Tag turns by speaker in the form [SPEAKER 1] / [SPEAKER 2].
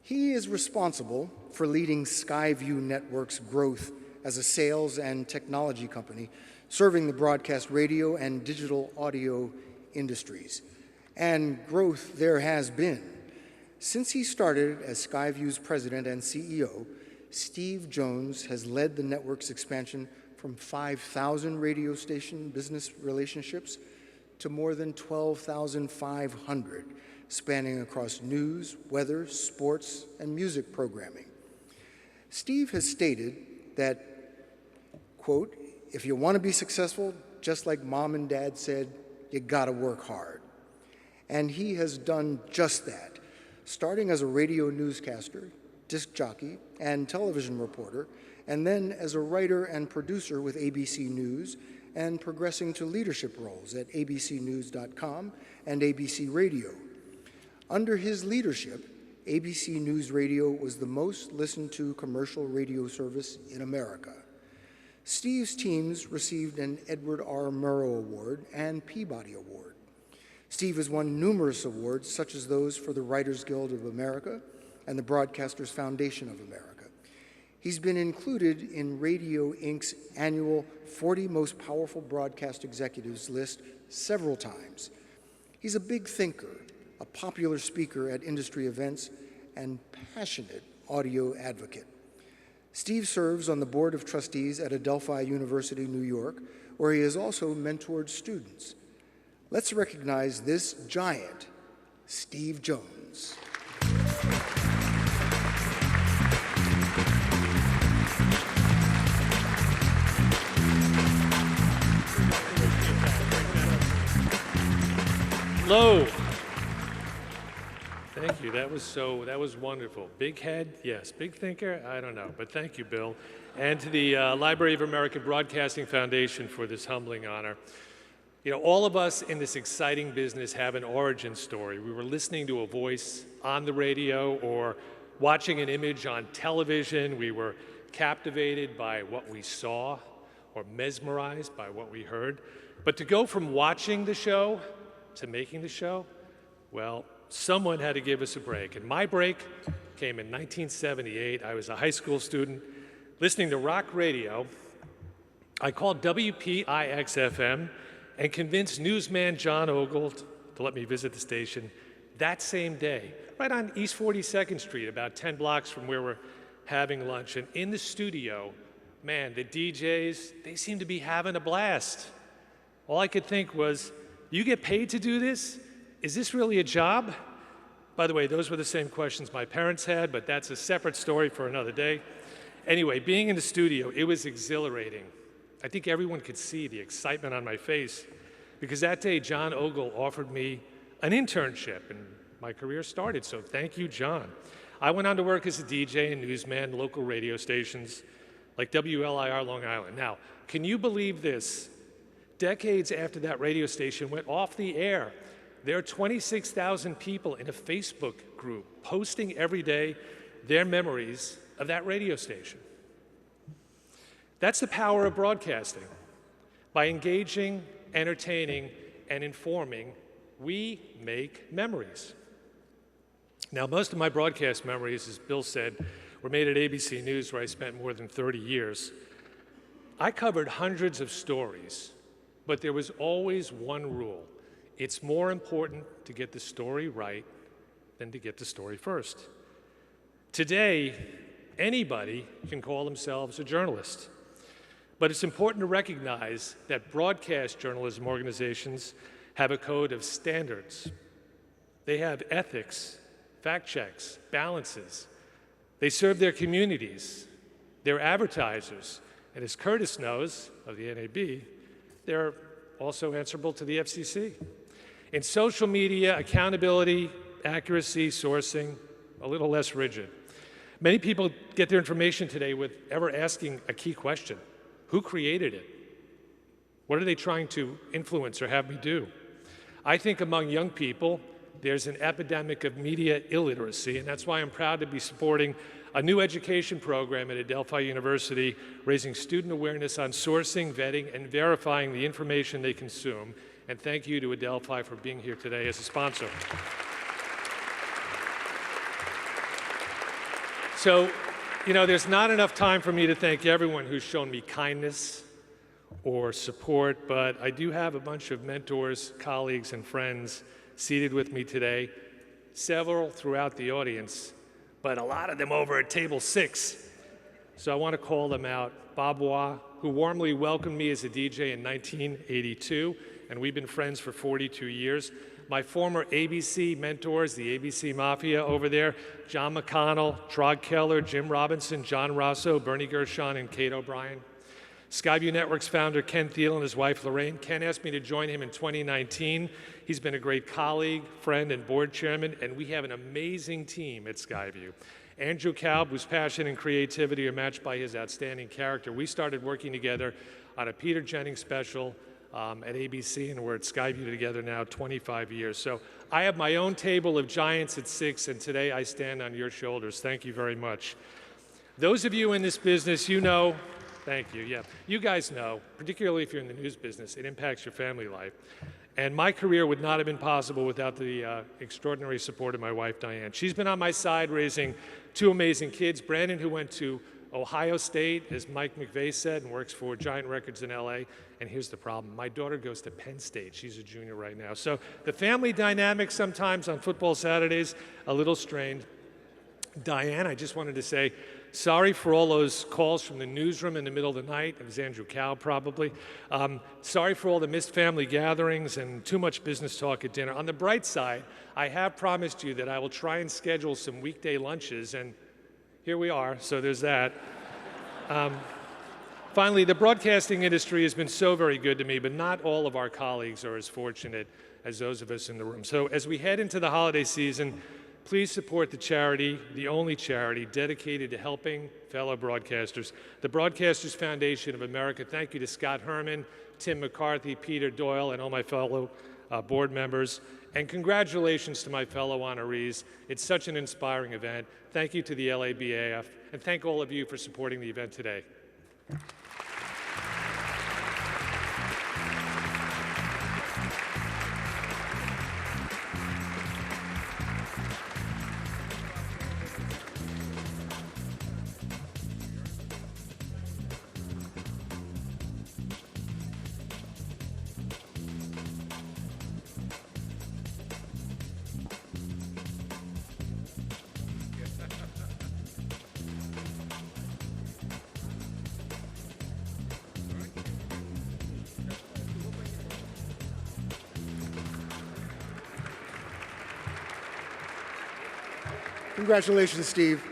[SPEAKER 1] He is responsible for leading Skyview Network's growth as a sales and technology company, serving the broadcast radio and digital audio industries. And growth there has been. Since he started as Skyview's president and CEO, Steve Jones has led the network's expansion from 5,000 radio station business relationships to more than 12,500, spanning across news, weather, sports, and music programming. Steve has stated that, quote, "If you want to be successful, just like Mom and Dad said, you gotta work hard." And he has done just that, starting as a radio newscaster, disc jockey, and television reporter, and then as a writer and producer with ABC News, and progressing to leadership roles at abcnews.com and ABC Radio. Under his leadership, ABC News Radio was the most listened to commercial radio service in America. Steve's teams received an Edward R. Murrow Award and Peabody Award. Steve has won numerous awards, such as those for the Writers Guild of America and the Broadcasters Foundation of America. He's been included in Radio Inc.'s annual 40 Most Powerful Broadcast Executives list several times. He's a big thinker, a popular speaker at industry events, and passionate audio advocate. Steve serves on the Board of Trustees at Adelphi University, New York, where he has also mentored students. Let's recognize this giant, Steve Jones.
[SPEAKER 2] Hello. Thank you. That was wonderful. Big head, yes. Big thinker, I don't know. But thank you, Bill. And to the Library of American Broadcasting Foundation for this humbling honor. You know, all of us in this exciting business have an origin story. We were listening to a voice on the radio or watching an image on television. We were captivated by what we saw or mesmerized by what we heard. But to go from watching the show to making the show, well, someone had to give us a break. And my break came in 1978. I was a high school student listening to rock radio. I called WPIX-FM and convinced newsman John Ogle to let me visit the station that same day, right on East 42nd Street, about 10 blocks from where we're having lunch. And in the studio, man, the DJs, they seemed to be having a blast. All I could think was, you get paid to do this? Is this really a job? By the way, those were the same questions my parents had, but that's a separate story for another day. Anyway, being in the studio, it was exhilarating. I think everyone could see the excitement on my face because that day, John Ogle offered me an internship and my career started, so thank you, John. I went on to work as a DJ and newsman, local radio stations like WLIR Long Island. Now, can you believe this? Decades after that radio station went off the air, there are 26,000 people in a Facebook group posting every day their memories of that radio station. That's the power of broadcasting. By engaging, entertaining, and informing, we make memories. Now, most of my broadcast memories, as Bill said, were made at ABC News, where I spent more than 30 years. I covered hundreds of stories, but there was always one rule. It's more important to get the story right than to get the story first. Today, anybody can call themselves a journalist. But it's important to recognize that broadcast journalism organizations have a code of standards. They have ethics, fact checks, balances. They serve their communities, their advertisers, and as Curtis knows of the NAB, they're also answerable to the FCC. In social media, accountability, accuracy, sourcing, a little less rigid. Many people get their information today with ever asking a key question. Who created it? What are they trying to influence or have me do? I think among young people, there's an epidemic of media illiteracy, and that's why I'm proud to be supporting a new education program at Adelphi University, raising student awareness on sourcing, vetting, and verifying the information they consume. And thank you to Adelphi for being here today as a sponsor. So, you know, there's not enough time for me to thank everyone who's shown me kindness or support, but I do have a bunch of mentors, colleagues, and friends seated with me today, several throughout the audience, but a lot of them over at table 6. So I want to call them out. Bob Waugh, who warmly welcomed me as a DJ in 1982, and we've been friends for 42 years. My former ABC mentors, the ABC Mafia over there, John McConnell, Trog Keller, Jim Robinson, John Rosso, Bernie Gershon, and Kate O'Brien. Skyview Network's founder, Ken Thiel, and his wife, Lorraine. Ken asked me to join him in 2019. He's been a great colleague, friend, and board chairman, and we have an amazing team at Skyview. Andrew Kalb, whose passion and creativity are matched by his outstanding character. We started working together on a Peter Jennings special at ABC, and we're at Skyview together now 25 years. So I have my own table of giants at 6, and today I stand on your shoulders. Thank you very much. Those of you in this business, you know, thank you, yeah. You guys know, particularly if you're in the news business, it impacts your family life. And my career would not have been possible without the extraordinary support of my wife, Diane. She's been on my side raising 2 amazing kids. Brandon, who went to Ohio State, as Mike McVeigh said, and works for Giant Records in LA. And here's the problem. My daughter goes to Penn State. She's a junior right now. So the family dynamic sometimes on football Saturdays, a little strained. Diane, I just wanted to say, sorry for all those calls from the newsroom in the middle of the night. It was Andrew Cow, probably. Sorry for all the missed family gatherings and too much business talk at dinner. On the bright side, I have promised you that I will try and schedule some weekday lunches, and here we are, so there's that. Finally, the broadcasting industry has been so very good to me, but not all of our colleagues are as fortunate as those of us in the room. So as we head into the holiday season, please support the charity, the only charity dedicated to helping fellow broadcasters, the Broadcasters Foundation of America. Thank you to Scott Herman, Tim McCarthy, Peter Doyle, and all my fellow board members. And congratulations to my fellow honorees. It's such an inspiring event. Thank you to the LABAF, and thank all of you for supporting the event today.
[SPEAKER 1] Congratulations, Steve.